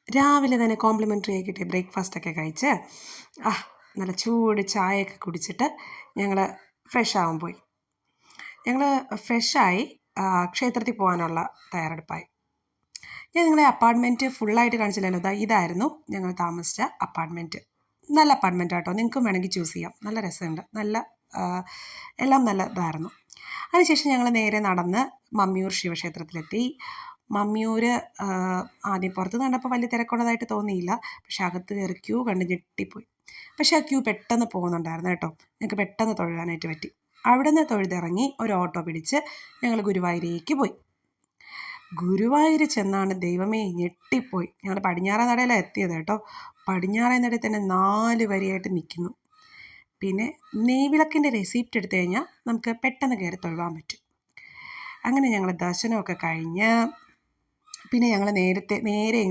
രാവിലെ തന്നെ കോംപ്ലിമെൻ്ററി ആയി കിട്ടിയ ബ്രേക്ക്ഫാസ്റ്റൊക്കെ കഴിച്ച് നല്ല ചൂട് ചായയൊക്കെ കുടിച്ചിട്ട് ഞങ്ങൾ ഫ്രഷ് ആവാൻ പോയി. ഞങ്ങൾ ഫ്രഷായി ക്ഷേത്രത്തിൽ പോകാനുള്ള തയ്യാറെടുപ്പായി. ഞാൻ നിങ്ങളെ അപ്പാർട്ട്മെൻറ്റ് ഫുള്ളായിട്ട് കാണിച്ചില്ലല്ലോ. ഇതായിരുന്നു ഞങ്ങൾ താമസിച്ച അപ്പാർട്ട്മെൻറ്റ്. നല്ല അപ്പാർട്ട്മെൻറ്റ് കേട്ടോ, നിങ്ങൾക്കും വേണമെങ്കിൽ ചൂസ് ചെയ്യാം. നല്ല രസമുണ്ട്, നല്ല എല്ലാം നല്ല ഇതായിരുന്നു. അതിനുശേഷം ഞങ്ങൾ നേരെ നടന്ന് മമ്മിയൂർ ശിവക്ഷേത്രത്തിലെത്തി. മമ്മിയൂർ ആദ്യം പുറത്ത് കണ്ടപ്പോൾ വലിയ തിരക്കുള്ളതായിട്ട് തോന്നിയില്ല. പക്ഷേ അകത്ത് കയറി ക്യൂ കണ്ട് ഞെട്ടിപ്പോയി. പക്ഷേ ആ ക്യൂ പെട്ടെന്ന് പോകുന്നുണ്ടായിരുന്നു കേട്ടോ. ഞങ്ങൾക്ക് പെട്ടെന്ന് തൊഴുവാനായിട്ട് പറ്റി. അവിടെ നിന്ന് തൊഴുതിറങ്ങി ഒരു ഓട്ടോ പിടിച്ച് ഞങ്ങൾ ഗുരുവായൂരേക്ക് പോയി. ഗുരുവായൂർ ചെന്നാണ് ദൈവമേ ഞെട്ടിപ്പോയി. ഞങ്ങൾ പടിഞ്ഞാറേ നടയിലാണ് എത്തിയത് കേട്ടോ. പടിഞ്ഞാറേ നടയിൽ തന്നെ 4 വരിയായിട്ട് നിൽക്കുന്നു. പിന്നെ നെയ്വിളക്കിൻ്റെ റെസിപ്റ്റ് എടുത്തു കഴിഞ്ഞാൽ നമുക്ക് പെട്ടെന്ന് കയറി തൊഴുവാൻ പറ്റും. അങ്ങനെ ഞങ്ങൾ ദർശനമൊക്കെ കഴിഞ്ഞ് പിന്നെ ഞങ്ങൾ നേരെ